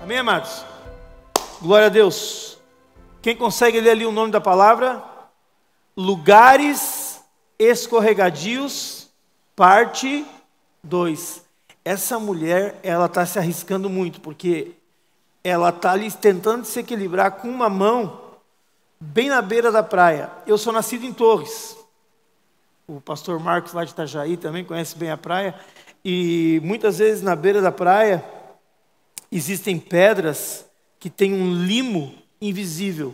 Amém, amados? Glória a Deus. Quem consegue ler ali o nome da palavra? Lugares escorregadios, parte 2. Essa mulher, ela está se arriscando muito, porque ela está ali tentando se equilibrar com uma mão bem na beira da praia. Eu sou nascido em Torres. O pastor Marcos lá de Itajaí também conhece bem a praia. E muitas vezes na beira da praia existem pedras que têm um limo invisível.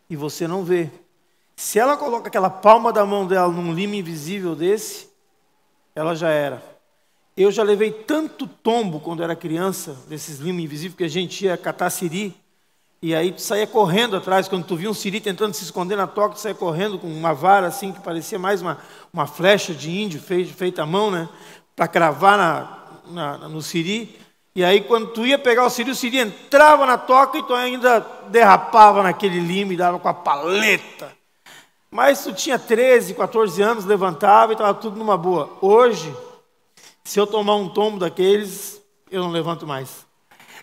E você não vê. Se ela coloca aquela palma da mão dela num limo invisível desse, ela já era. Eu já levei tanto tombo quando era criança, desses limos invisíveis, que a gente ia catar siri. E aí tu saía correndo atrás, quando tu via um siri tentando se esconder na toca, tu saía correndo com uma vara assim, que parecia mais uma flecha de índio feita à mão, né? Para cravar no siri. E aí quando tu ia pegar o siri entrava na toca e tu ainda derrapava naquele limo e dava com a paleta. Mas tu tinha 13, 14 anos, levantava e estava tudo numa boa. Hoje, se eu tomar um tombo daqueles, eu não levanto mais.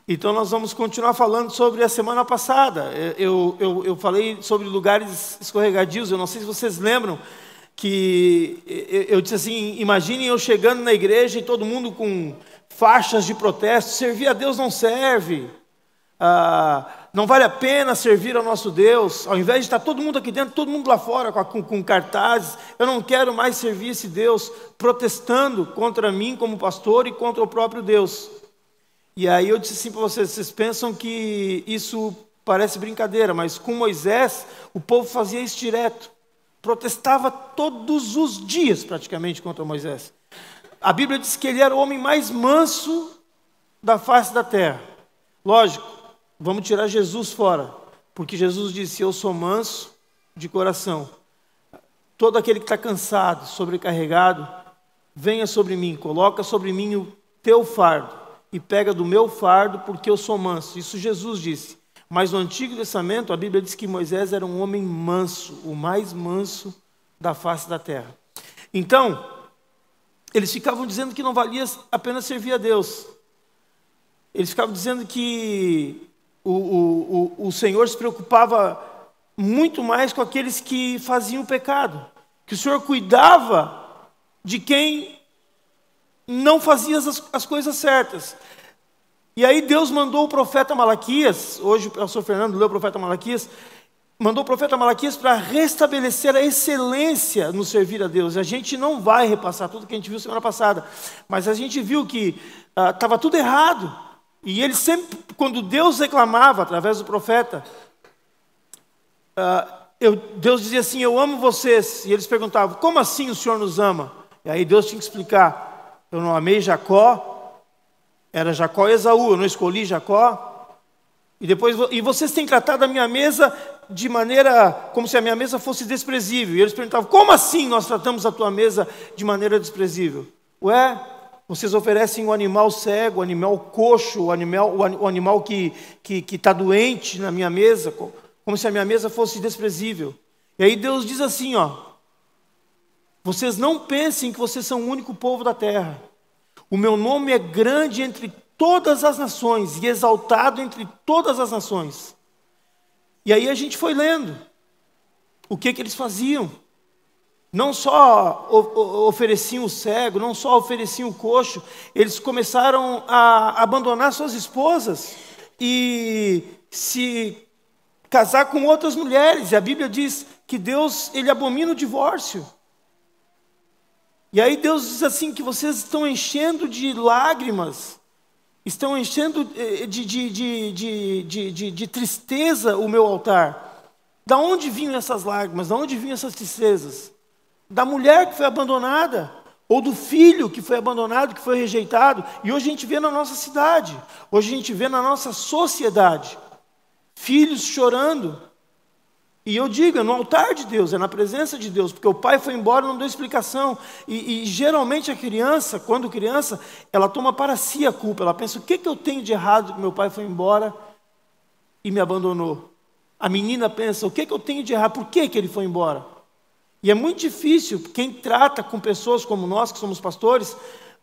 Então nós vamos continuar falando sobre a semana passada. Eu falei sobre lugares escorregadios. Eu não sei se vocês lembram que eu disse assim: imaginem eu chegando na igreja e todo mundo com faixas de protesto. Servir a Deus não serve. Não vale a pena servir ao nosso Deus. Ao invés de estar todo mundo aqui dentro, todo mundo lá fora com cartazes. Eu não quero mais servir esse Deus, protestando contra mim como pastor e contra o próprio Deus. E aí eu disse assim para vocês pensam que isso parece brincadeira, mas com Moisés o povo fazia isso direto. Protestava todos os dias praticamente contra Moisés. A Bíblia diz que ele era o homem mais manso da face da terra. Lógico, vamos tirar Jesus fora, porque Jesus disse: eu sou manso de coração. Todo aquele que está cansado, sobrecarregado, venha sobre mim, coloca sobre mim o teu fardo. E pega do meu fardo, porque eu sou manso. Isso Jesus disse. Mas no Antigo Testamento, a Bíblia diz que Moisés era um homem manso, o mais manso da face da terra. Então, eles ficavam dizendo que não valia a pena servir a Deus. Eles ficavam dizendo que o Senhor se preocupava muito mais com aqueles que faziam o pecado. Que o Senhor cuidava de quem não fazia as coisas certas. E aí Deus mandou o profeta Malaquias, hoje o pastor Fernando leu o profeta Malaquias, mandou o profeta Malaquias para restabelecer a excelência no servir a Deus. A gente não vai repassar tudo que a gente viu semana passada, mas a gente viu que estava tudo errado. E ele sempre, quando Deus reclamava através do profeta, Deus dizia assim: eu amo vocês. E eles perguntavam: como assim o Senhor nos ama? E aí Deus tinha que explicar: eu não amei Jacó, era Jacó e Esaú, eu não escolhi Jacó. E vocês têm tratado a minha mesa de maneira, como se a minha mesa fosse desprezível. E eles perguntavam: como assim nós tratamos a tua mesa de maneira desprezível? Ué, vocês oferecem o animal cego, o animal coxo, o animal que está doente na minha mesa, como se a minha mesa fosse desprezível. E aí Deus diz assim, vocês não pensem que vocês são o único povo da terra. O meu nome é grande entre todas as nações e exaltado entre todas as nações. E aí a gente foi lendo o que eles faziam. Não só ofereciam o cego, não só ofereciam o coxo, eles começaram a abandonar suas esposas e se casar com outras mulheres. E a Bíblia diz que Deus, ele abomina o divórcio. E aí Deus diz assim, que vocês estão enchendo de lágrimas, estão enchendo de tristeza o meu altar. Da onde vinham essas lágrimas? Da onde vinham essas tristezas? Da mulher que foi abandonada, ou do filho que foi abandonado, que foi rejeitado. E hoje a gente vê na nossa cidade, hoje a gente vê na nossa sociedade, filhos chorando. E eu digo, é no altar de Deus, é na presença de Deus, porque o pai foi embora e não deu explicação. E geralmente a criança, quando criança, ela toma para si a culpa. Ela pensa: o que eu tenho de errado que meu pai foi embora e me abandonou? A menina pensa: o que eu tenho de errado? Por que ele foi embora? E é muito difícil, quem trata com pessoas como nós, que somos pastores,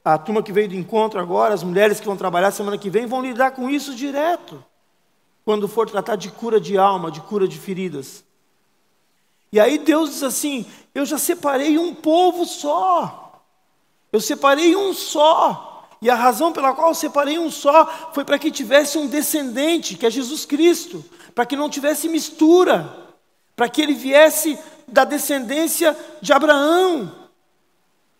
a turma que veio do encontro agora, as mulheres que vão trabalhar semana que vem, vão lidar com isso direto, quando for tratar de cura de alma, de cura de feridas. E aí Deus diz assim: eu já separei um povo só, eu separei um só, e a razão pela qual eu separei um só, foi para que tivesse um descendente, que é Jesus Cristo, para que não tivesse mistura, para que ele viesse da descendência de Abraão,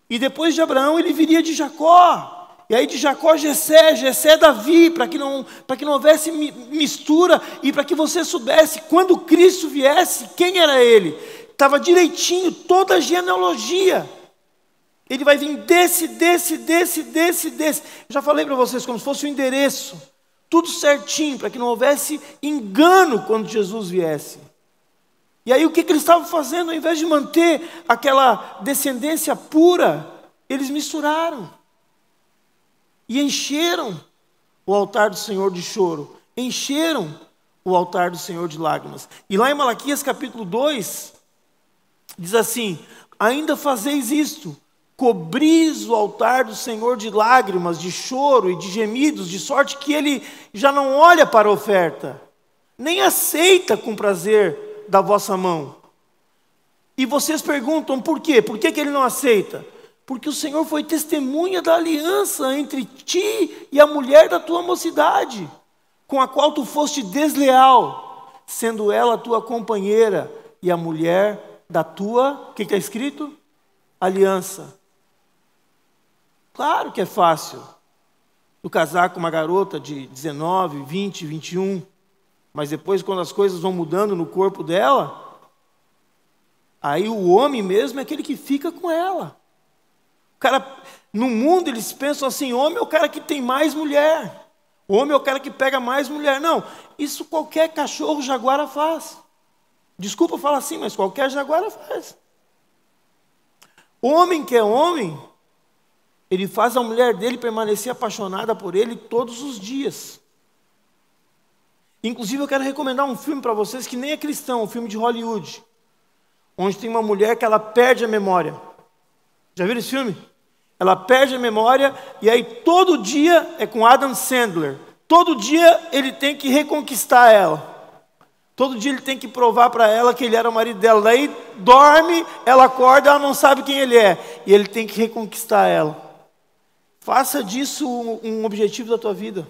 e depois de Abraão ele viria de Jacó, e aí de Jacó Jessé Davi, para que não houvesse mistura, e para que você soubesse, quando Cristo viesse, quem era ele. Estava direitinho, toda a genealogia. Ele vai vir desse. Já falei para vocês, como se fosse o endereço, tudo certinho, para que não houvesse engano quando Jesus viesse. E aí o que eles estavam fazendo? Ao invés de manter aquela descendência pura, eles misturaram. E encheram o altar do Senhor de choro, encheram o altar do Senhor de lágrimas. E lá em Malaquias capítulo 2, diz assim: ainda fazeis isto, cobris o altar do Senhor de lágrimas, de choro e de gemidos, de sorte que ele já não olha para a oferta, nem aceita com prazer da vossa mão. E vocês perguntam por quê? Por que ele não aceita? Porque o Senhor foi testemunha da aliança entre ti e a mulher da tua mocidade, com a qual tu foste desleal, sendo ela a tua companheira e a mulher da tua, o que está escrito? Aliança. Claro que é fácil tu casar com uma garota de 19, 20, 21, mas depois quando as coisas vão mudando no corpo dela, aí o homem mesmo é aquele que fica com ela. Cara, no mundo eles pensam assim: homem é o cara que tem mais mulher, homem é o cara que pega mais mulher. Não, isso qualquer cachorro jaguara faz. Desculpa falar assim, mas qualquer jaguara faz. Homem que é homem, ele faz a mulher dele permanecer apaixonada por ele todos os dias. Inclusive eu quero recomendar um filme para vocês que nem é cristão, um filme de Hollywood, onde tem uma mulher que ela perde a memória. Já viram esse filme? Ela perde a memória e aí todo dia é com Adam Sandler. Todo dia ele tem que reconquistar ela. Todo dia ele tem que provar para ela que ele era o marido dela. Daí dorme, ela acorda, ela não sabe quem ele é. E ele tem que reconquistar ela. Faça disso um objetivo da tua vida.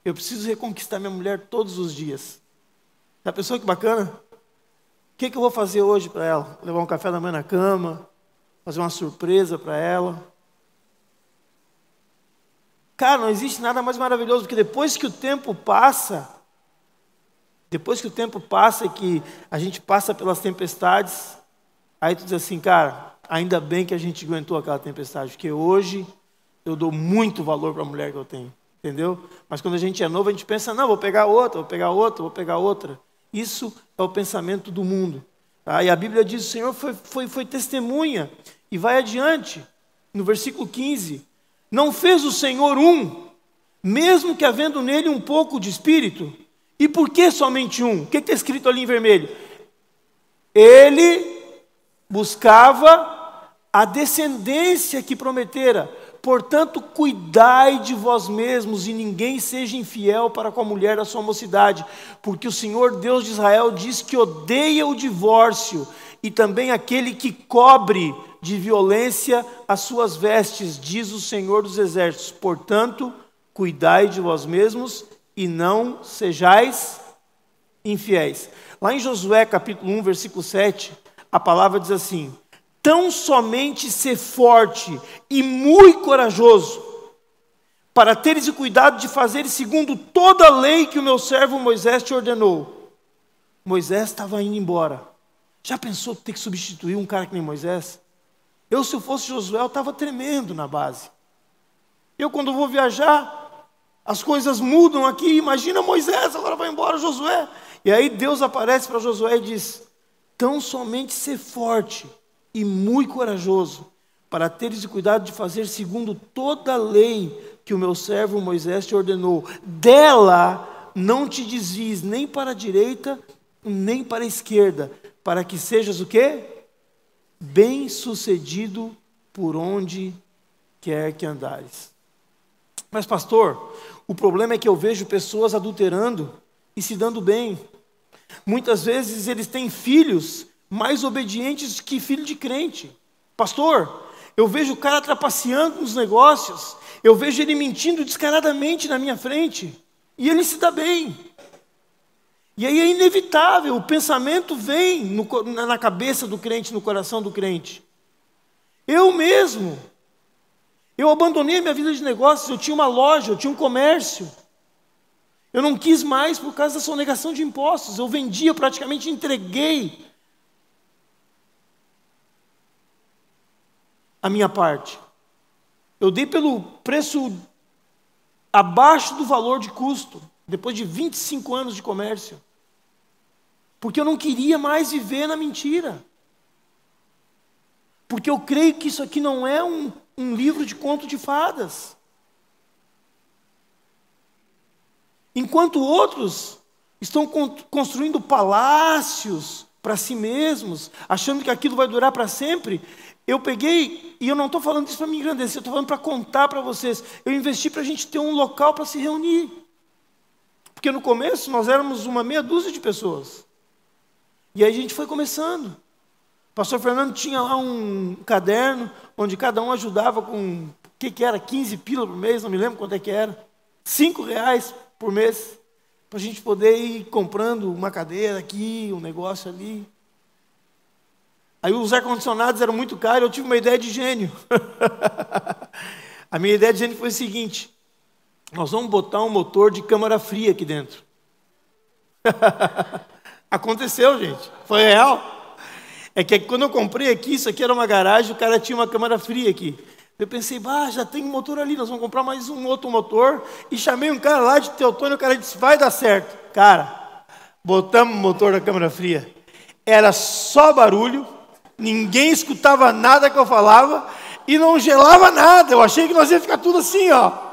Eu preciso reconquistar minha mulher todos os dias. Já pensou que bacana? O que eu vou fazer hoje para ela? Levar um café da manhã na cama? Fazer uma surpresa para ela. Cara, não existe nada mais maravilhoso, porque depois que o tempo passa e que a gente passa pelas tempestades, aí tu diz assim: cara, ainda bem que a gente aguentou aquela tempestade, porque hoje eu dou muito valor para a mulher que eu tenho, entendeu? Mas quando a gente é novo, a gente pensa: não, vou pegar outra. Isso é o pensamento do mundo. Tá? E a Bíblia diz: o Senhor foi testemunha. E vai adiante, no versículo 15: não fez o Senhor mesmo que havendo nele um pouco de espírito? E por que somente um? O que está escrito ali em vermelho? Ele buscava a descendência que prometera. Portanto, cuidai de vós mesmos e ninguém seja infiel para com a mulher da sua mocidade, porque o Senhor Deus de Israel diz que odeia o divórcio e também aquele que cobre de violência as suas vestes, diz o Senhor dos Exércitos. Portanto, cuidai de vós mesmos e não sejais infiéis. Lá em Josué capítulo 1, versículo 7, a palavra diz assim: tão somente ser forte e muito corajoso, para teres o cuidado de fazer segundo toda a lei que o meu servo Moisés te ordenou. Moisés estava indo embora. Já pensou ter que substituir um cara que nem Moisés? Eu, se eu fosse Josué, eu estava tremendo na base. Eu, quando vou viajar, as coisas mudam aqui. Imagina Moisés, agora vai embora Josué. E aí Deus aparece para Josué e diz: tão somente ser forte e muito corajoso, para teres o cuidado de fazer segundo toda a lei que o meu servo Moisés te ordenou. Dela não te desvies nem para a direita, nem para a esquerda, para que sejas o quê? Bem-sucedido por onde quer que andares. Mas pastor, o problema é que eu vejo pessoas adulterando e se dando bem. Muitas vezes eles têm filhos mais obedientes que filho de crente. Pastor, eu vejo o cara trapaceando nos negócios, eu vejo ele mentindo descaradamente na minha frente, e ele se dá bem. E aí é inevitável, o pensamento vem na cabeça do crente, no coração do crente. Eu mesmo, eu abandonei a minha vida de negócios, eu tinha uma loja, eu tinha um comércio. Eu não quis mais por causa da sonegação de impostos, eu vendi, eu praticamente entreguei a minha parte. Eu dei pelo preço abaixo do valor de custo, depois de 25 anos de comércio. Porque eu não queria mais viver na mentira. Porque eu creio que isso aqui não é um livro de conto de fadas. Enquanto outros estão construindo palácios para si mesmos, achando que aquilo vai durar para sempre, eu peguei, e eu não estou falando isso para me engrandecer, eu estou falando para contar para vocês. Eu investi para a gente ter um local para se reunir. Porque no começo nós éramos uma meia dúzia de pessoas. E aí a gente foi começando. O pastor Fernando tinha lá um caderno, onde cada um ajudava com, o que era, 15 pila por mês, não me lembro quanto é que era. R$5 por mês, para a gente poder ir comprando uma cadeira aqui, um negócio ali. Aí os ar-condicionados eram muito caros, eu tive uma ideia de gênio. A minha ideia de gênio foi o seguinte: nós vamos botar um motor de câmara fria aqui dentro. Aconteceu, gente, foi real. É que quando eu comprei aqui, isso aqui era uma garagem, o cara tinha uma câmara fria aqui. Eu pensei, já tem um motor ali, nós vamos comprar mais um outro motor. E chamei um cara lá de Teotônio, o cara disse, vai dar certo. Cara, botamos o motor da câmara fria. Era só barulho, ninguém escutava nada que eu falava e não gelava nada. Eu achei que nós ia ficar tudo assim, ó.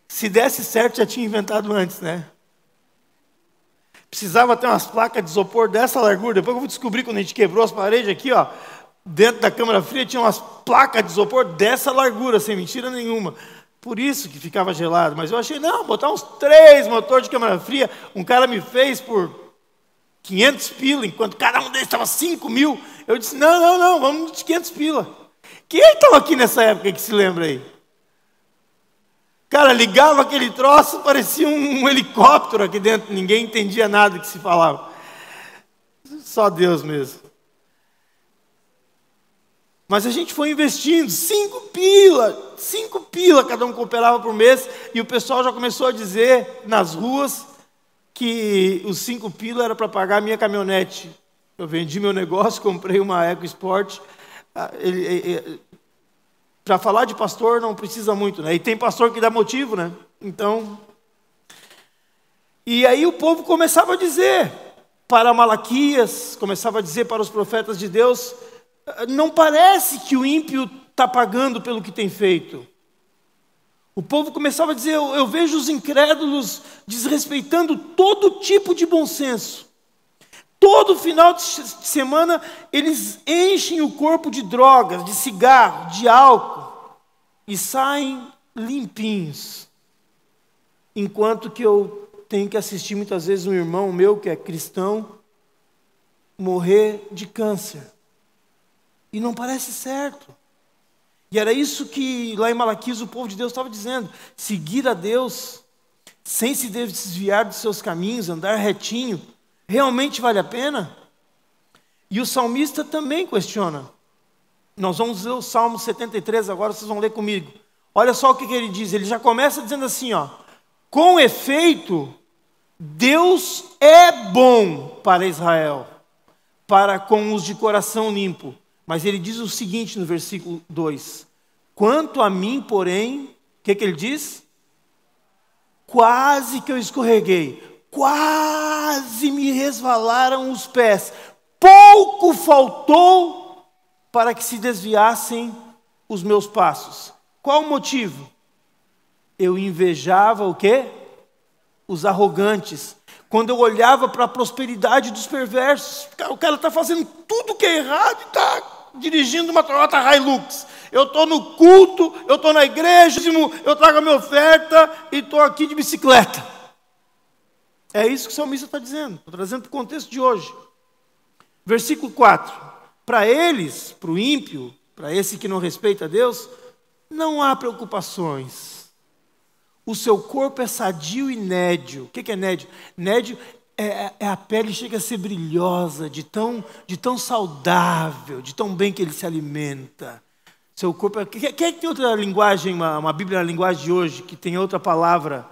Se desse certo, já tinha inventado antes, né? Precisava ter umas placas de isopor dessa largura. Depois eu vou descobrir, quando a gente quebrou as paredes aqui, ó, dentro da câmara fria tinha umas placas de isopor dessa largura, sem mentira nenhuma. Por isso que ficava gelado. Mas eu achei, não, botar uns 3 motores de câmara fria. Um cara me fez por 500 pila, enquanto cada um deles estava 5.000. Eu disse, não, vamos de 500 pila. Quem estava aqui nessa época que se lembra aí? Cara, ligava aquele troço, parecia um helicóptero aqui dentro. Ninguém entendia nada que se falava. Só Deus mesmo. Mas a gente foi investindo, 5 pila cada um cooperava por mês, e o pessoal já começou a dizer nas ruas que os 5 pila era para pagar a minha caminhonete. Eu vendi meu negócio, comprei uma EcoSport. Para falar de pastor não precisa muito, né? E tem pastor que dá motivo, né? Então, e aí o povo começava a dizer para Malaquias, começava a dizer para os profetas de Deus, não parece que o ímpio está pagando pelo que tem feito. O povo começava a dizer, eu vejo os incrédulos desrespeitando todo tipo de bom senso. Todo final de semana, eles enchem o corpo de drogas, de cigarro, de álcool, e saem limpinhos. Enquanto que eu tenho que assistir muitas vezes um irmão meu, que é cristão, morrer de câncer. E não parece certo. E era isso que lá em Malaquias o povo de Deus estava dizendo. Seguir a Deus, sem se desviar dos seus caminhos, andar retinho, realmente vale a pena? E o salmista também questiona. Nós vamos ler o Salmo 73 agora, vocês vão ler comigo. Olha só o que ele diz. Ele já começa dizendo assim, ó: com efeito, Deus é bom para Israel, para com os de coração limpo. Mas ele diz o seguinte no versículo 2: quanto a mim, porém, o que ele diz? Quase que eu escorreguei. Quase me resvalaram os pés. Pouco faltou para que se desviassem os meus passos. Qual o motivo? Eu invejava o quê? Os arrogantes. Quando eu olhava para a prosperidade dos perversos. O cara está fazendo tudo que é errado e está dirigindo uma Toyota Hilux. Eu estou no culto, eu estou na igreja, eu trago a minha oferta e estou aqui de bicicleta. É isso que o salmista está dizendo. Estou trazendo para o contexto de hoje. Versículo 4. Para eles, para o ímpio, para esse que não respeita a Deus, não há preocupações. O seu corpo é sadio e nédio. O que é nédio? Nédio é a pele chega a ser brilhosa, de tão saudável, de tão bem que ele se alimenta. Seu corpo é... Quem é que tem outra linguagem, uma Bíblia na linguagem de hoje, que tem outra palavra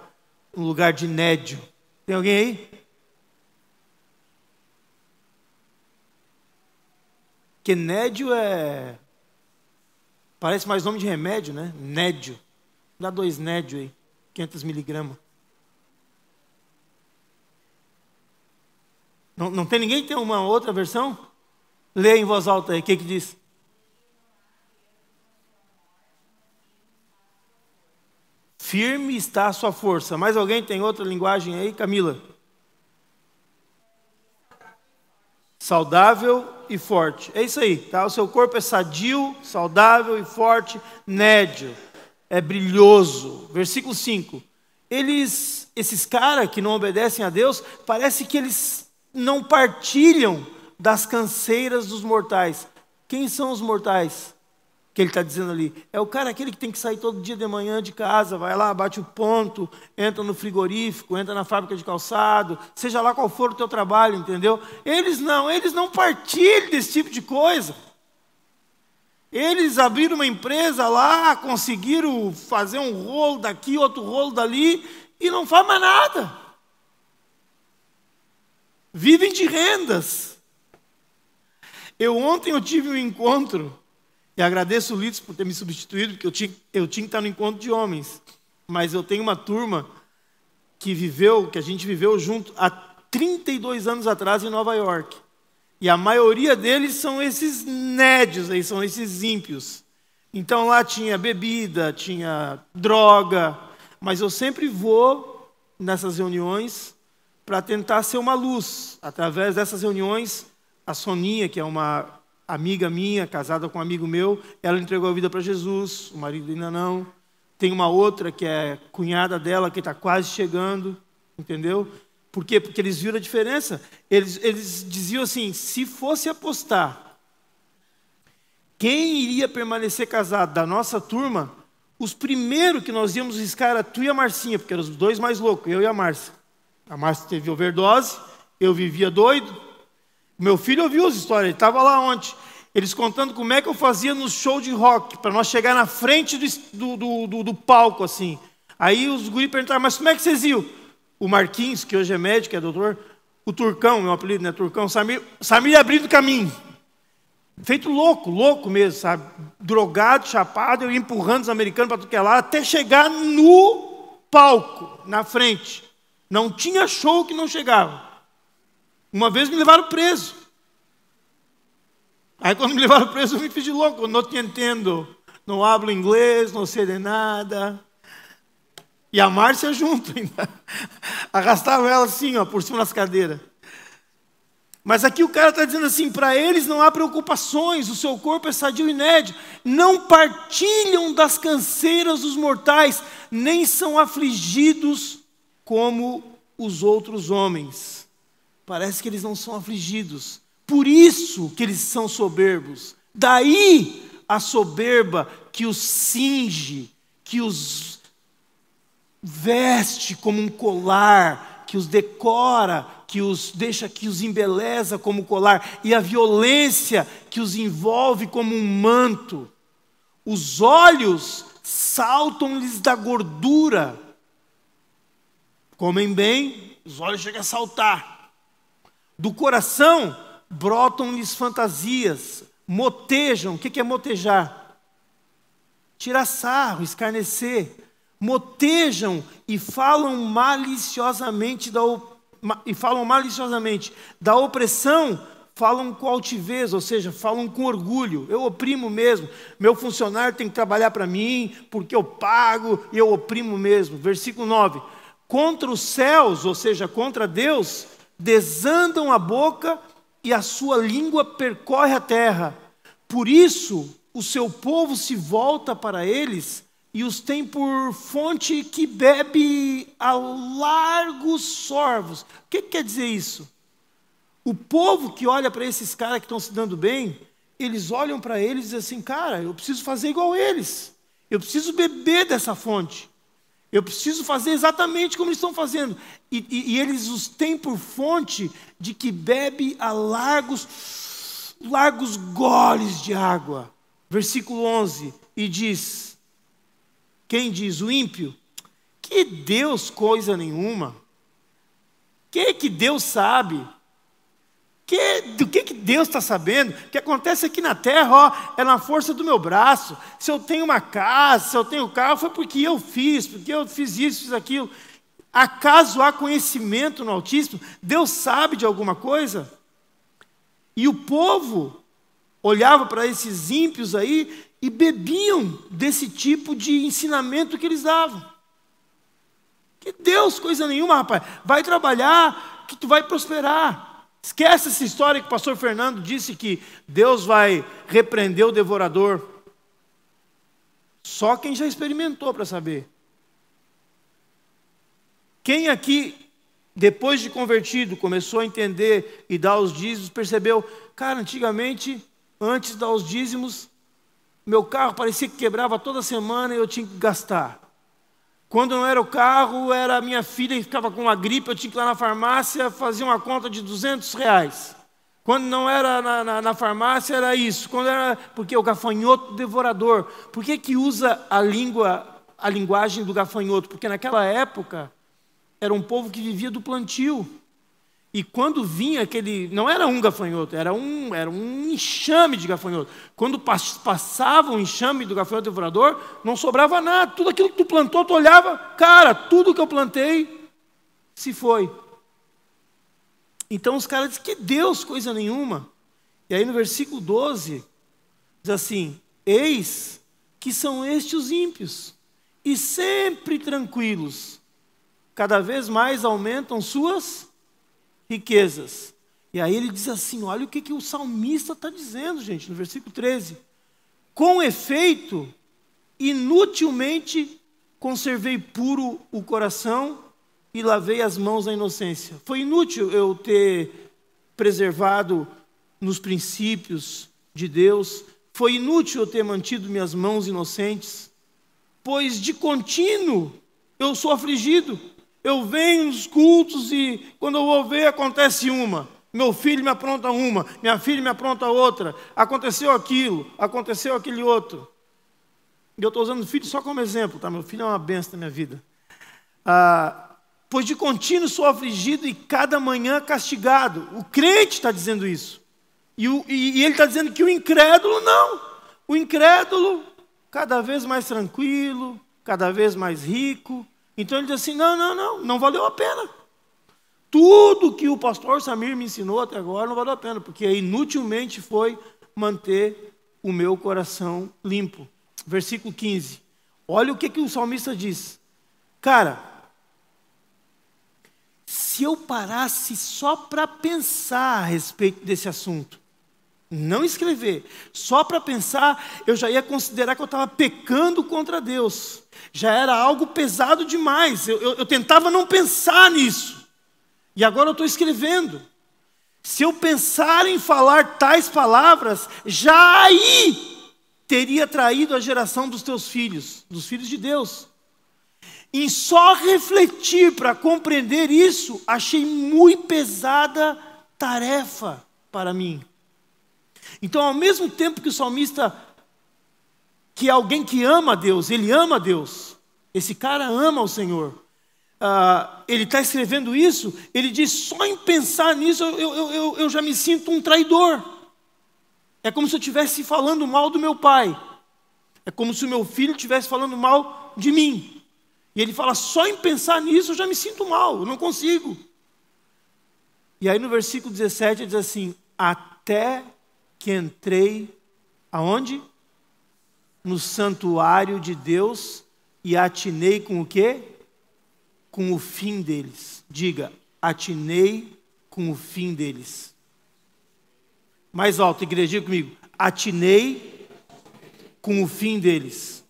no lugar de nédio? Tem alguém aí? Que nédio parece mais nome de remédio, né? Nédio. Dá 2 nédio aí, 500 miligramas. Não tem ninguém que tem uma outra versão? Lê em voz alta aí, o que diz? Firme está a sua força. Mais alguém tem outra linguagem aí, Camila? Saudável e forte. É isso aí, tá? O seu corpo é sadio, saudável e forte, nédio. É brilhoso. Versículo 5. Esses caras que não obedecem a Deus, parece que eles não partilham das canseiras dos mortais. Quem são os mortais? Que ele está dizendo ali, é o cara aquele que tem que sair todo dia de manhã de casa, vai lá, bate o ponto, entra no frigorífico, entra na fábrica de calçado, seja lá qual for o teu trabalho, entendeu? Eles não partilham desse tipo de coisa. Eles abriram uma empresa lá, conseguiram fazer um rolo daqui, outro rolo dali, e não faz mais nada. Vivem de rendas. Ontem eu tive um encontro, e agradeço o Litos por ter me substituído, porque eu tinha que estar no encontro de homens. Mas eu tenho uma turma que a gente viveu junto há 32 anos atrás em Nova York. E a maioria deles são esses nédios aí, são esses ímpios. Então lá tinha bebida, tinha droga, mas eu sempre vou nessas reuniões para tentar ser uma luz. Através dessas reuniões, a Soninha, que é uma amiga minha, casada com um amigo meu, ela entregou a vida para Jesus, o marido ainda não. Tem uma outra que é cunhada dela, que está quase chegando, entendeu? Por quê? Porque eles viram a diferença. Eles diziam assim, se fosse apostar, quem iria permanecer casado da nossa turma, os primeiros que nós íamos riscar era tu e a Marcinha, porque eram os 2 mais loucos, eu e a Márcia. A Márcia teve overdose, eu vivia doido. Meu filho ouviu as histórias, ele estava lá ontem. Eles contando como é que eu fazia no show de rock, para nós chegar na frente do palco, assim. Aí os guris perguntaram, mas como é que vocês iam? O Marquinhos, que hoje é médico, é doutor, o Turcão, meu apelido, né, Turcão, Samir abrindo caminho. Feito louco mesmo, sabe? Drogado, chapado, eu ia empurrando os americanos para tudo que é lá, até chegar no palco, na frente. Não tinha show que não chegava. Uma vez me levaram preso. Aí quando me levaram preso, eu me fiz de louco. Não te entendo. Não hablo inglês, não sei de nada. E a Márcia junto ainda. Arrastava ela assim, ó, por cima das cadeiras. Mas aqui o cara está dizendo assim, para eles não há preocupações, o seu corpo é sadio e nédio. Não partilham das canseiras dos mortais, nem são afligidos como os outros homens. Parece que eles não são afligidos. Por isso que eles são soberbos. Daí a soberba que os cinge, que os veste como um colar, que os decora, que os deixa, que os embeleza como colar, e a violência que os envolve como um manto. Os olhos saltam-lhes da gordura. Comem bem, os olhos chegam a saltar. Do coração brotam-lhes fantasias, motejam. O que é motejar? Tirar sarro, escarnecer. Motejam e falam maliciosamente da opressão, falam com altivez, ou seja, falam com orgulho. Eu oprimo mesmo, meu funcionário tem que trabalhar para mim, porque eu pago e eu oprimo mesmo. Versículo 9. Contra os céus, ou seja, contra Deus, desandam a boca e a sua língua percorre a terra. Por isso, o seu povo se volta para eles e os tem por fonte que bebe a largos sorvos. O que quer dizer isso? O povo que olha para esses caras que estão se dando bem, eles olham para eles e dizem assim, cara, eu preciso fazer igual eles. Eu preciso beber dessa fonte. Eu preciso fazer exatamente como eles estão fazendo. E eles os têm por fonte de que bebe a largos goles de água. Versículo 11, e diz, quem diz? O ímpio? Que Deus coisa nenhuma. Que Deus sabe? Do que Deus está sabendo? O que acontece aqui na terra, ó, é na força do meu braço. Se eu tenho uma casa, se eu tenho carro, foi porque eu fiz isso, fiz aquilo. Acaso há conhecimento no Altíssimo? Deus sabe de alguma coisa? E o povo olhava para esses ímpios aí e bebiam desse tipo de ensinamento que eles davam. Que Deus, coisa nenhuma, rapaz. Vai trabalhar que tu vai prosperar. Esquece essa história que o pastor Fernando disse que Deus vai repreender o devorador. Só quem já experimentou para saber. Quem aqui, depois de convertido, começou a entender e dar os dízimos, percebeu, cara, antigamente, antes de dar os dízimos, meu carro parecia que quebrava toda semana e eu tinha que gastar. Quando não era o carro, era a minha filha que ficava com uma gripe, eu tinha que ir lá na farmácia, fazer uma conta de R$200. Quando não era na farmácia, era isso. Quando era, porque o gafanhoto devorador. Por que usa a linguagem do gafanhoto? Porque naquela época, era um povo que vivia do plantio. E quando vinha aquele, não era um gafanhoto, era um enxame de gafanhoto. Quando passava o enxame do gafanhoto devorador, não sobrava nada. Tudo aquilo que tu plantou, tu olhava, cara, tudo que eu plantei se foi. Então os caras dizem que Deus, coisa nenhuma. E aí no versículo 12, diz assim, eis que são estes os ímpios, e sempre tranquilos, cada vez mais aumentam suas riquezas. E aí ele diz assim, olha o que o salmista está dizendo, gente, no versículo 13. Com efeito, inutilmente conservei puro o coração e lavei as mãos na inocência. Foi inútil eu ter preservado nos princípios de Deus. Foi inútil eu ter mantido minhas mãos inocentes. Pois de contínuo eu sou afligido. Eu venho nos cultos e quando eu vou ver acontece uma. Meu filho me apronta uma, minha filha me apronta outra. Aconteceu aquilo, aconteceu aquele outro. E eu estou usando o filho só como exemplo, tá? Meu filho é uma bênção na minha vida. Pois de contínuo sou afligido e cada manhã castigado. O crente está dizendo isso. E ele está dizendo que o incrédulo não. O incrédulo cada vez mais tranquilo, cada vez mais rico. Então ele diz assim, não valeu a pena. Tudo que o pastor Samir me ensinou até agora não valeu a pena, porque inutilmente foi manter o meu coração limpo. Versículo 15. Olha o que o salmista diz. Cara, se eu parasse só para pensar a respeito desse assunto, não escrever, só para pensar, eu já ia considerar que eu estava pecando contra Deus. Já era algo pesado demais. Eu tentava não pensar nisso. E agora eu estou escrevendo. Se eu pensar em falar tais palavras, já aí teria traído a geração dos teus filhos, dos filhos de Deus. Em só refletir para compreender isso, achei muito pesada tarefa para mim. Então, ao mesmo tempo que o salmista, que é alguém que ama a Deus, ele ama a Deus, esse cara ama o Senhor, ele está escrevendo isso, ele diz, só em pensar nisso eu já me sinto um traidor. É como se eu estivesse falando mal do meu pai, é como se o meu filho estivesse falando mal de mim. E ele fala, só em pensar nisso eu já me sinto mal, eu não consigo. E aí no versículo 17 ele diz assim, até que entrei, aonde? No santuário de Deus e atinei com o quê? Com o fim deles. Diga, atinei com o fim deles. Mais alto, igreja, diga comigo. atinei com o fim deles.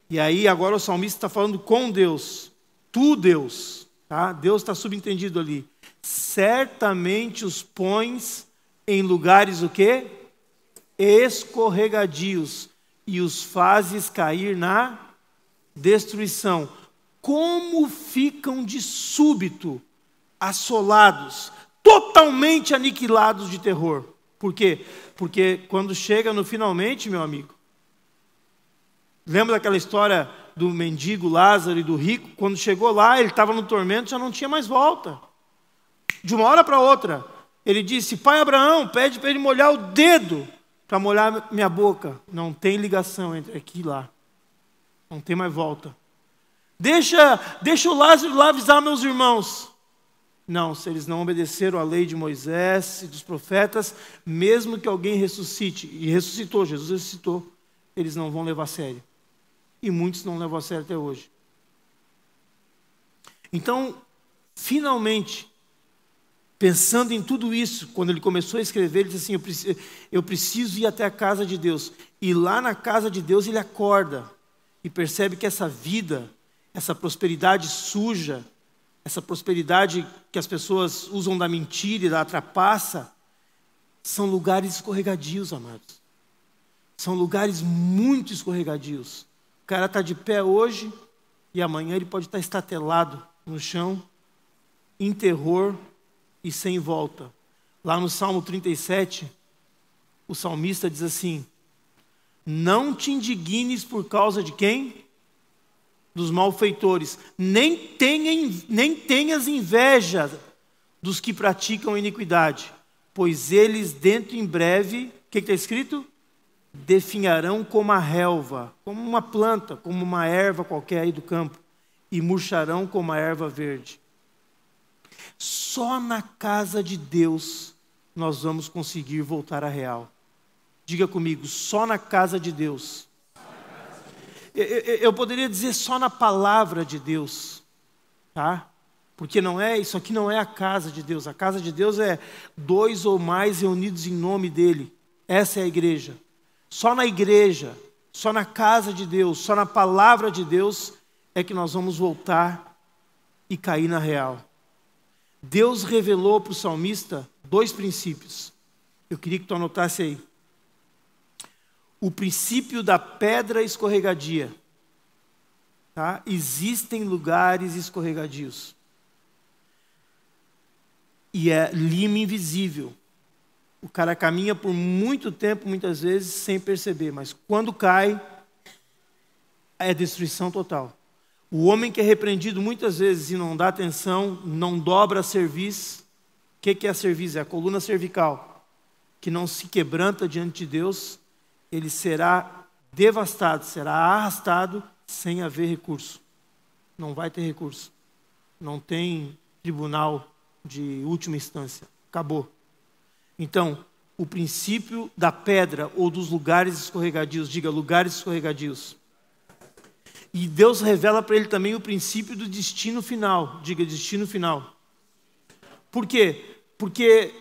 E aí agora o salmista está falando com Deus. Tu, Deus, tá? Deus está subentendido ali. Certamente os pões em lugares o quê? Escorregadios, e os fazes cair na destruição. Como ficam de súbito assolados, totalmente aniquilados de terror. Por quê? Porque quando chega no finalmente, meu amigo, lembra daquela história do mendigo Lázaro e do rico? Quando chegou lá, ele estava no tormento, já não tinha mais volta. De uma hora para outra, ele disse: pai Abraão, pede para ele molhar o dedo para molhar minha boca. Não tem ligação entre aqui e lá. Não tem mais volta. Deixa o Lázaro lá avisar meus irmãos. Não, se eles não obedeceram à lei de Moisés e dos profetas, mesmo que alguém ressuscite, e ressuscitou, Jesus ressuscitou, eles não vão levar a sério. E muitos não levam a sério até hoje. Então, finalmente, pensando em tudo isso, quando ele começou a escrever, ele disse assim: eu preciso ir até a casa de Deus. E lá na casa de Deus ele acorda e percebe que essa vida, essa prosperidade suja, essa prosperidade que as pessoas usam da mentira e da trapaça, são lugares escorregadios, amados. São lugares muito escorregadios. O cara está de pé hoje e amanhã ele pode estar estatelado no chão, em terror e sem volta. Lá no Salmo 37, o salmista diz assim: não te indignes por causa de quem? Dos malfeitores, nem tenhas inveja dos que praticam iniquidade, pois eles dentro em breve, o que está escrito? Definharão como a relva, como uma planta, como uma erva qualquer aí do campo, e murcharão como a erva verde. Só na casa de Deus nós vamos conseguir voltar à real. Diga comigo, só na casa de Deus. Eu poderia dizer só na palavra de Deus, tá? Porque isso aqui não é a casa de Deus. A casa de Deus é 2 ou mais reunidos em nome dEle. Essa é a igreja. Só na igreja, só na casa de Deus, só na palavra de Deus é que nós vamos voltar e cair na real. Deus revelou para o salmista 2 princípios. Eu queria que tu anotasse aí. O princípio da pedra escorregadia. Tá? Existem lugares escorregadios. E é lima invisível. O cara caminha por muito tempo, muitas vezes, sem perceber. Mas quando cai, é destruição total. O homem que é repreendido muitas vezes e não dá atenção, não dobra a cerviz. O que é a cerviz? É a coluna cervical. Que não se quebranta diante de Deus, ele será devastado, será arrastado sem haver recurso. Não vai ter recurso. Não tem tribunal de última instância. Acabou. Então, o princípio da pedra ou dos lugares escorregadios, diga lugares escorregadios. E Deus revela para ele também o princípio do destino final, diga destino final. Por quê? Porque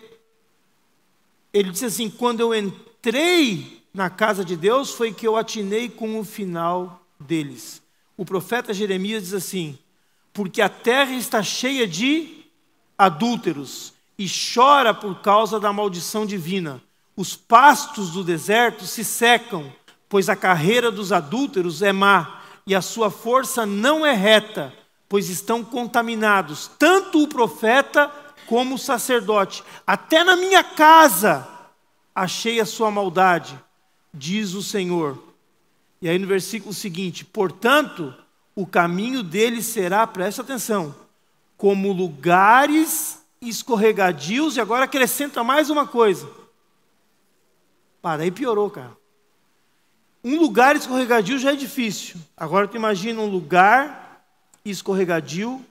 ele disse assim: quando eu entrei na casa de Deus, foi que eu atinei com o final deles. O profeta Jeremias diz assim: porque a terra está cheia de adúlteros e chora por causa da maldição divina. Os pastos do deserto se secam, pois a carreira dos adúlteros é má e a sua força não é reta, pois estão contaminados, tanto o profeta como o sacerdote. Até na minha casa achei a sua maldade, diz o Senhor. E aí no versículo seguinte: portanto, o caminho deles será, presta atenção, como lugares escorregadios, e agora acrescenta mais uma coisa. Aí piorou, cara. Um lugar escorregadio já é difícil. Agora tu imagina um lugar escorregadio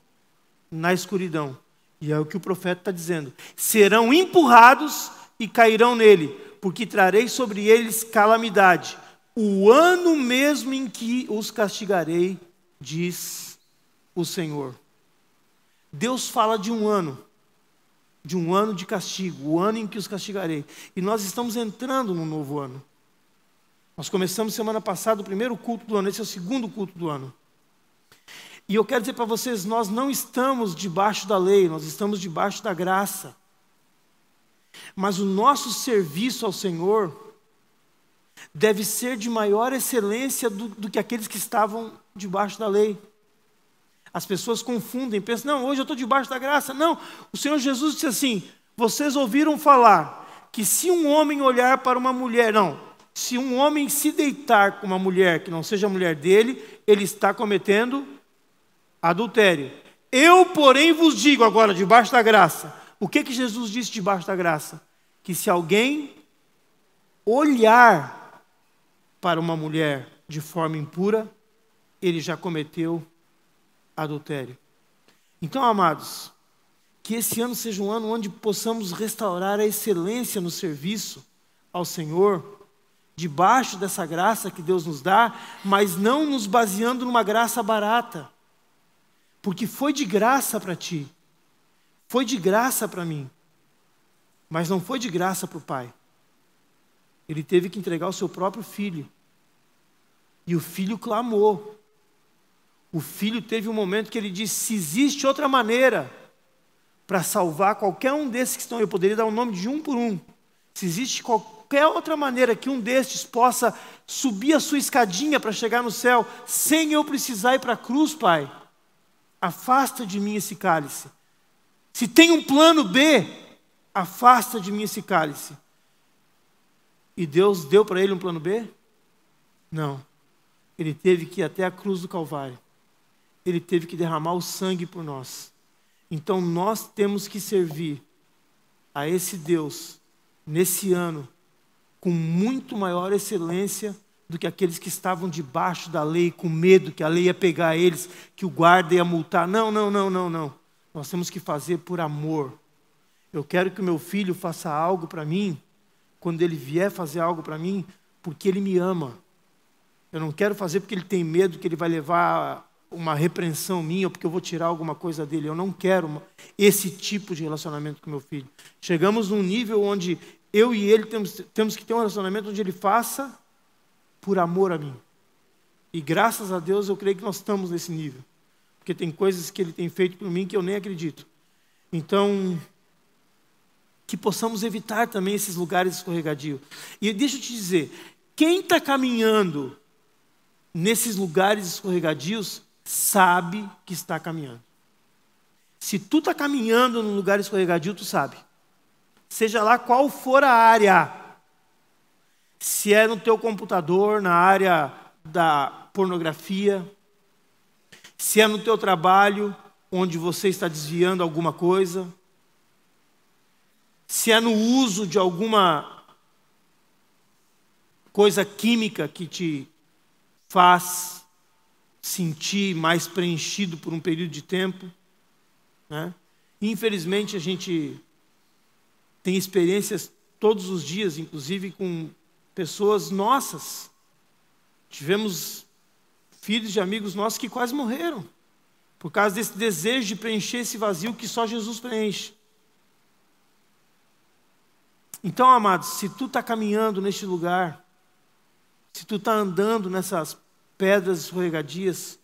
na escuridão. E é o que o profeta está dizendo. Serão empurrados e cairão nele, porque trarei sobre eles calamidade. O ano mesmo em que os castigarei, diz o Senhor. Deus fala de um ano. de um ano de castigo, o ano em que os castigarei. E nós estamos entrando num novo ano. Nós começamos semana passada o primeiro culto do ano, esse é o segundo culto do ano. E eu quero dizer para vocês, nós não estamos debaixo da lei, nós estamos debaixo da graça. Mas o nosso serviço ao Senhor deve ser de maior excelência do que aqueles que estavam debaixo da lei. As pessoas confundem, pensam, não, hoje eu estou debaixo da graça. Não, o Senhor Jesus disse assim, vocês ouviram falar que se um homem olhar para uma mulher, se um homem se deitar com uma mulher que não seja a mulher dele, ele está cometendo adultério. Eu, porém, vos digo agora, debaixo da graça. O que Jesus disse debaixo da graça? Que se alguém olhar para uma mulher de forma impura, ele já cometeu adultério. Então, amados, que esse ano seja um ano onde possamos restaurar a excelência no serviço ao Senhor, debaixo dessa graça que Deus nos dá, mas não nos baseando numa graça barata. Porque foi de graça para ti, foi de graça para mim, mas não foi de graça para o Pai. Ele teve que entregar o seu próprio filho, e o filho clamou. O filho teve um momento que ele disse, se existe outra maneira para salvar qualquer um desses que estão, eu poderia dar o nome de um por um, se existe qualquer outra maneira que um destes possa subir a sua escadinha para chegar no céu, sem eu precisar ir para a cruz, Pai, afasta de mim esse cálice. Se tem um plano B, afasta de mim esse cálice. E Deus deu para ele um plano B? Não. Ele teve que ir até a cruz do Calvário. Ele teve que derramar o sangue por nós. Então nós temos que servir a esse Deus, nesse ano, com muito maior excelência do que aqueles que estavam debaixo da lei, com medo que a lei ia pegar eles, que o guarda ia multar. Não. Nós temos que fazer por amor. Eu quero que o meu filho faça algo para mim, quando ele vier fazer algo para mim, porque ele me ama. Eu não quero fazer porque ele tem medo que ele vai levar uma repreensão minha, ou porque eu vou tirar alguma coisa dele. Eu não quero esse tipo de relacionamento com meu filho. Chegamos num nível onde eu e ele temos que ter um relacionamento onde ele faça por amor a mim. E graças a Deus eu creio que nós estamos nesse nível. Porque tem coisas que ele tem feito por mim que eu nem acredito. Então, que possamos evitar também esses lugares escorregadios. E deixa eu te dizer, quem está caminhando nesses lugares escorregadios, sabe que está caminhando. Se tu está caminhando num lugar escorregadio, tu sabe. Seja lá qual for a área. Se é no teu computador, na área da pornografia, se é no teu trabalho, onde você está desviando alguma coisa, se é no uso de alguma coisa química que te faz sentir mais preenchido por um período de tempo, né? Infelizmente a gente tem experiências todos os dias, inclusive com pessoas nossas. Tivemos filhos de amigos nossos que quase morreram, por causa desse desejo de preencher esse vazio que só Jesus preenche. Então, amados, se tu está caminhando neste lugar, se tu está andando nessas pedras escorregadias,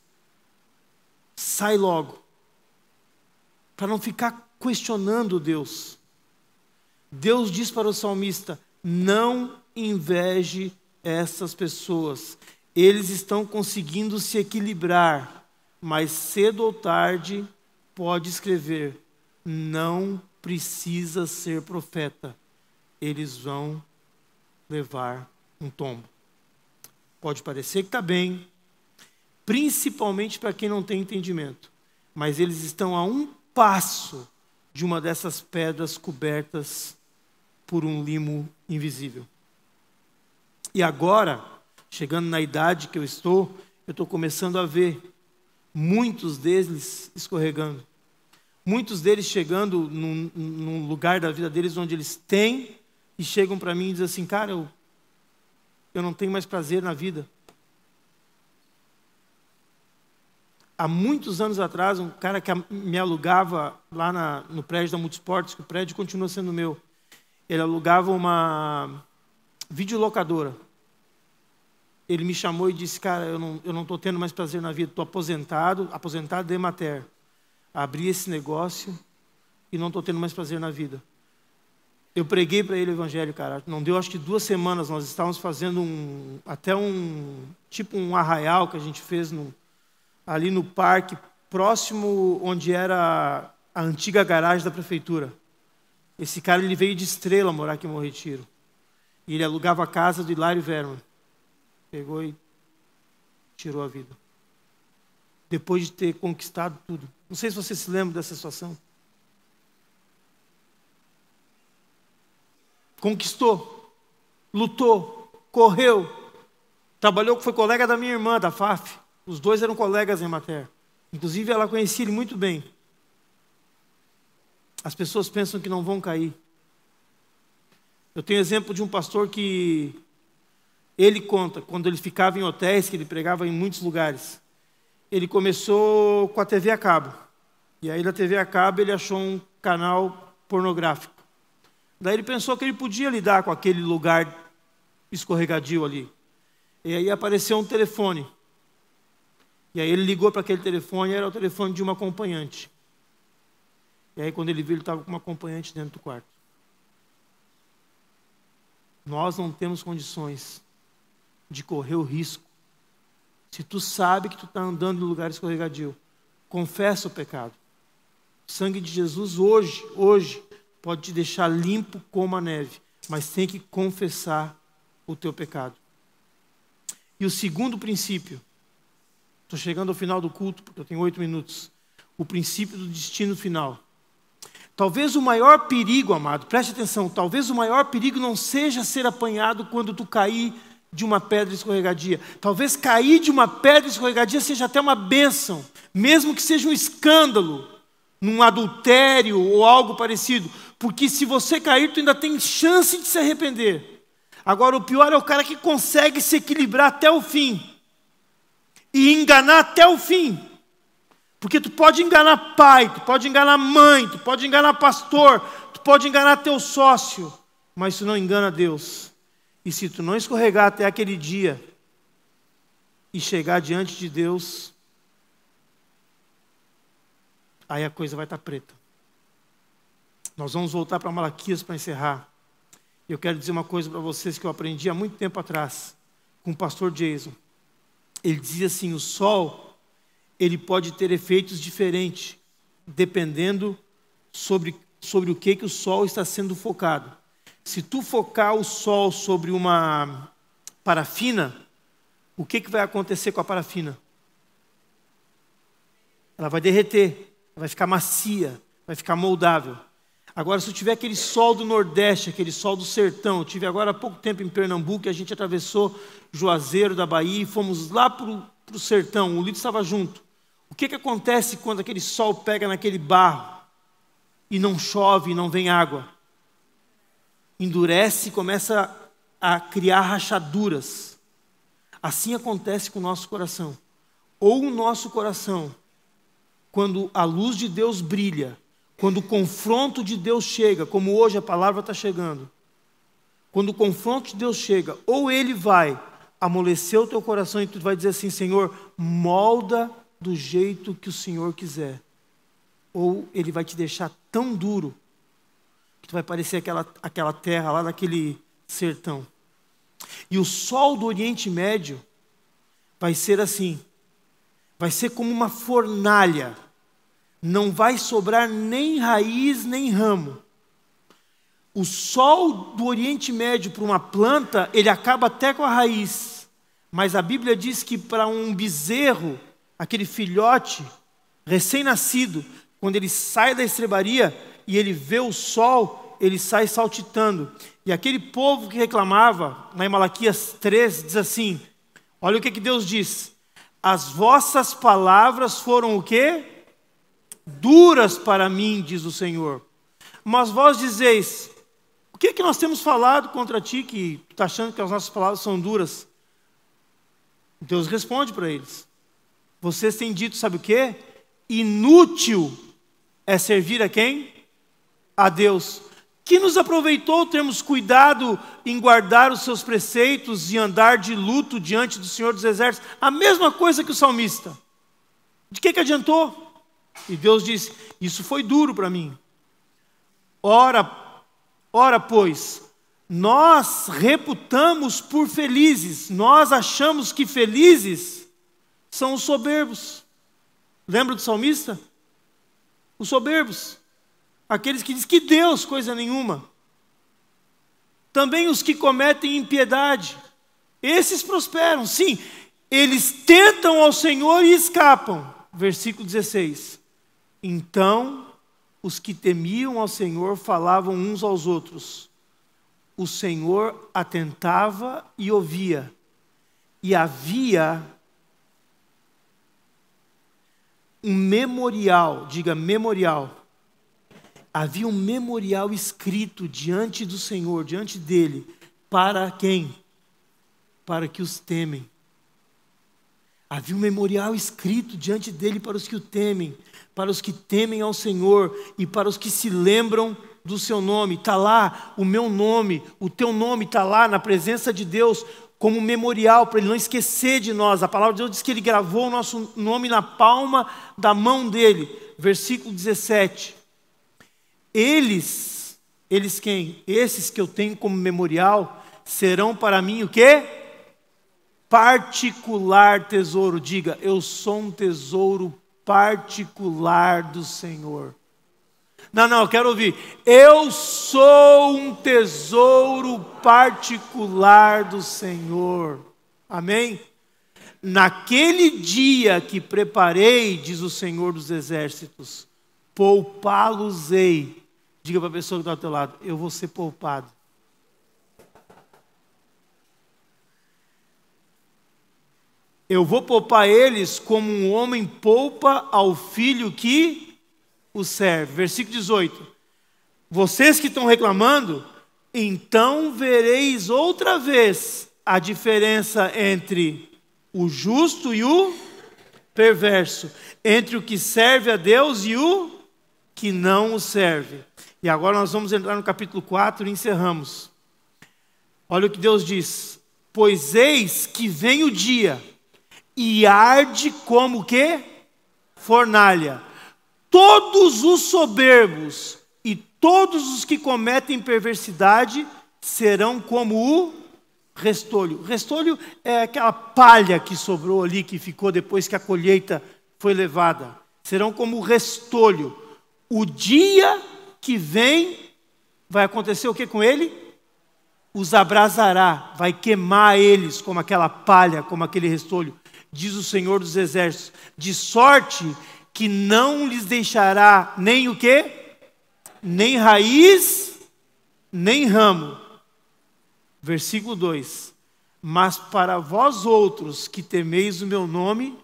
sai logo, para não ficar questionando Deus. Deus diz para o salmista, não inveje essas pessoas, eles estão conseguindo se equilibrar, mas cedo ou tarde pode escrever, não precisa ser profeta, eles vão levar um tombo. Pode parecer que está bem, principalmente para quem não tem entendimento, mas eles estão a um passo de uma dessas pedras cobertas por um limo invisível. E agora, chegando na idade que eu estou começando a ver muitos deles escorregando. Muitos deles chegando num lugar da vida deles onde eles têm e chegam para mim e dizem assim, cara, eu não tenho mais prazer na vida. há muitos anos atrás, um cara que me alugava lá no prédio da Multisportes, que o prédio continua sendo meu, ele alugava uma videolocadora. Ele me chamou e disse, cara, eu não estou tendo mais prazer na vida, estou aposentado de Emater. Abri esse negócio e não estou tendo mais prazer na vida. Eu preguei para ele o evangelho, cara. Não deu, acho que 2 semanas, nós estávamos fazendo tipo um arraial que a gente fez ali no parque, próximo onde era a antiga garagem da prefeitura. Esse cara, ele veio de Estrela morar aqui em Bom Retiro. E ele alugava a casa do Hilário Verman. Pegou e tirou a vida. Depois de ter conquistado tudo. Não sei se você se lembra dessa situação. Conquistou, lutou, correu, trabalhou, foi colega da minha irmã, da FAF. Os dois eram colegas em Emater. Inclusive, ela conhecia ele muito bem. As pessoas pensam que não vão cair. Eu tenho exemplo de um pastor que ele conta, quando ele ficava em hotéis, que ele pregava em muitos lugares. Ele começou com a TV a cabo. E aí, na TV a cabo, ele achou um canal pornográfico. Daí ele pensou que ele podia lidar com aquele lugar escorregadio ali. E aí apareceu um telefone. E aí ele ligou para aquele telefone, era o telefone de uma acompanhante. E aí quando ele viu, ele estava com uma acompanhante dentro do quarto. Nós não temos condições de correr o risco. Se tu sabe que tu está andando em lugar escorregadio, confessa o pecado. O sangue de Jesus hoje, pode te deixar limpo como a neve, mas tem que confessar o teu pecado. E o segundo princípio, estou chegando ao final do culto, porque eu tenho 8 minutos, o princípio do destino final. Talvez o maior perigo, amado, preste atenção, talvez o maior perigo não seja ser apanhado quando tu cair de uma pedra escorregadia. Talvez cair de uma pedra escorregadia seja até uma bênção, mesmo que seja um escândalo, num adultério ou algo parecido, porque se você cair, tu ainda tem chance de se arrepender. Agora, o pior é o cara que consegue se equilibrar até o fim e enganar até o fim, porque tu pode enganar pai, tu pode enganar mãe, tu pode enganar pastor, tu pode enganar teu sócio, mas tu não engana Deus. E se tu não escorregar até aquele dia e chegar diante de Deus, aí a coisa vai estar preta. Nós vamos voltar para Malaquias para encerrar. Eu quero dizer uma coisa para vocês que eu aprendi há muito tempo atrás, com o pastor Jason. Ele dizia assim, o sol, ele pode ter efeitos diferentes, dependendo sobre o que o sol está sendo focado. Se tu focar o sol sobre uma parafina, o que vai acontecer com a parafina? Ela vai derreter, vai ficar macia, vai ficar moldável. Agora, se eu tiver aquele sol do Nordeste, aquele sol do sertão, eu tive agora há pouco tempo em Pernambuco, e a gente atravessou Juazeiro da Bahia e fomos lá para o sertão, o Lito estava junto. O que acontece quando aquele sol pega naquele barro e não chove, e não vem água? Endurece e começa a criar rachaduras. Assim acontece com o nosso coração. Ou o nosso coração, quando a luz de Deus brilha, quando o confronto de Deus chega, como hoje a palavra está chegando, quando o confronto de Deus chega, ou ele vai amolecer o teu coração e tu vai dizer assim, Senhor, molda do jeito que o Senhor quiser, ou ele vai te deixar tão duro, que tu vai parecer aquela terra lá daquele sertão. E o sol do Oriente Médio vai ser assim, vai ser como uma fornalha, não vai sobrar nem raiz, nem ramo. O sol do Oriente Médio para uma planta, ele acaba até com a raiz. Mas a Bíblia diz que para um bezerro, aquele filhote recém-nascido, quando ele sai da estrebaria e ele vê o sol, ele sai saltitando. E aquele povo que reclamava, lá em Malaquias 3, diz assim, olha o que Deus diz, as vossas palavras foram o quê? Duras para mim, diz o Senhor. Mas vós dizeis, o que nós temos falado contra ti, que tu está achando que as nossas palavras são duras? Deus responde para eles. vocês têm dito, sabe o quê? Inútil é servir a quem? A Deus. Que nos aproveitou termos cuidado em guardar os seus preceitos e andar de luto diante do Senhor dos Exércitos? A mesma coisa que o salmista. De que adiantou? E Deus disse, isso foi duro para mim. Ora, pois, nós reputamos por felizes, nós achamos que felizes são os soberbos. Lembra do salmista? Os soberbos. Aqueles que dizem que Deus, coisa nenhuma. Também os que cometem impiedade. Esses prosperam, sim. Eles tentam ao Senhor e escapam. Versículo 16. Então, os que temiam ao Senhor falavam uns aos outros. O Senhor atentava e ouvia. E havia um memorial, diga memorial. Havia um memorial escrito diante do Senhor, diante dele, para quem? Para que os temem. Havia um memorial escrito diante dele para os que o temem, para os que temem ao Senhor e para os que se lembram do seu nome. Está lá o meu nome, o teu nome está lá na presença de Deus, como memorial, para ele não esquecer de nós. A palavra de Deus diz que ele gravou o nosso nome na palma da mão dele. Versículo 17. Eles quem? Esses que eu tenho como memorial, serão para mim o quê? Particular tesouro. Diga, eu sou um tesouro particular do Senhor. Não, eu quero ouvir. Eu sou um tesouro particular do Senhor. Amém? Naquele dia que preparei, diz o Senhor dos Exércitos, poupá-los-ei. Diga para a pessoa que está ao teu lado, eu vou ser poupado. Eu vou poupar eles como um homem poupa ao filho que o serve. Versículo 18. Vocês que estão reclamando, então vereis outra vez a diferença entre o justo e o perverso, entre o que serve a Deus e o que não o serve. E agora nós vamos entrar no capítulo 4 e encerramos. Olha o que Deus diz. Pois eis que vem o dia e arde como que? Fornalha. Todos os soberbos e todos os que cometem perversidade serão como o restolho. Restolho é aquela palha que sobrou ali, que ficou depois que a colheita foi levada. Serão como o restolho. O dia que vem, vai acontecer o que com ele? Os abrasará, vai queimar eles como aquela palha, como aquele restolho, diz o Senhor dos Exércitos, de sorte que não lhes deixará nem o quê? Nem raiz, nem ramo. Versículo 2. Mas para vós outros que temeis o meu nome,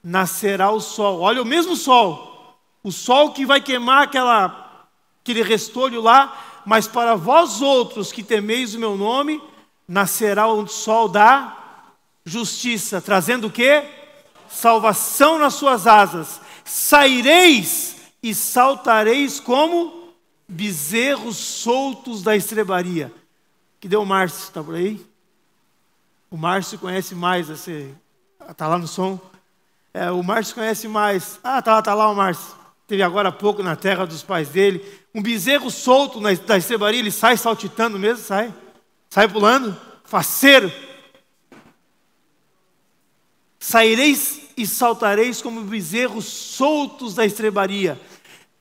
nascerá o sol. Olha, o mesmo sol. O sol que vai queimar aquele restolho lá, mas para vós outros que temeis o meu nome, nascerá o sol da justiça, trazendo o quê? Salvação nas suas asas. Saireis e saltareis como bezerros soltos da estrebaria. Que deu o Márcio, está por aí? O Márcio conhece mais, está lá no som. O Márcio conhece mais. Tá lá o Márcio. Teve agora há pouco na terra dos pais dele. Um bezerro solto da estrebaria, ele sai saltitando mesmo, sai pulando, faceiro. Saireis e saltareis como bezerros soltos da estrebaria.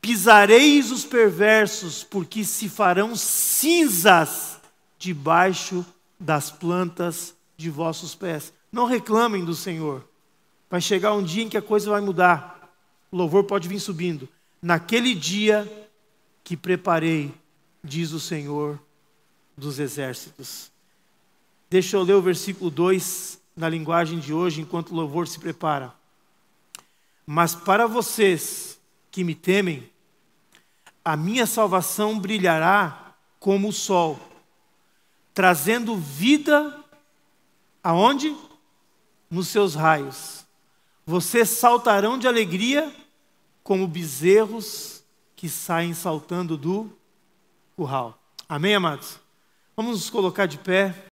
Pisareis os perversos, porque se farão cinzas debaixo das plantas de vossos pés. Não reclamem do Senhor. Vai chegar um dia em que a coisa vai mudar. O louvor pode vir subindo. Naquele dia que preparei, diz o Senhor dos Exércitos. Deixa eu ler o versículo 2 na linguagem de hoje, enquanto o louvor se prepara. Mas para vocês que me temem, a minha salvação brilhará como o sol, trazendo vida aonde? Nos seus raios. Vocês saltarão de alegria como bezerros que saem saltando do curral. Amém, amados? Vamos nos colocar de pé.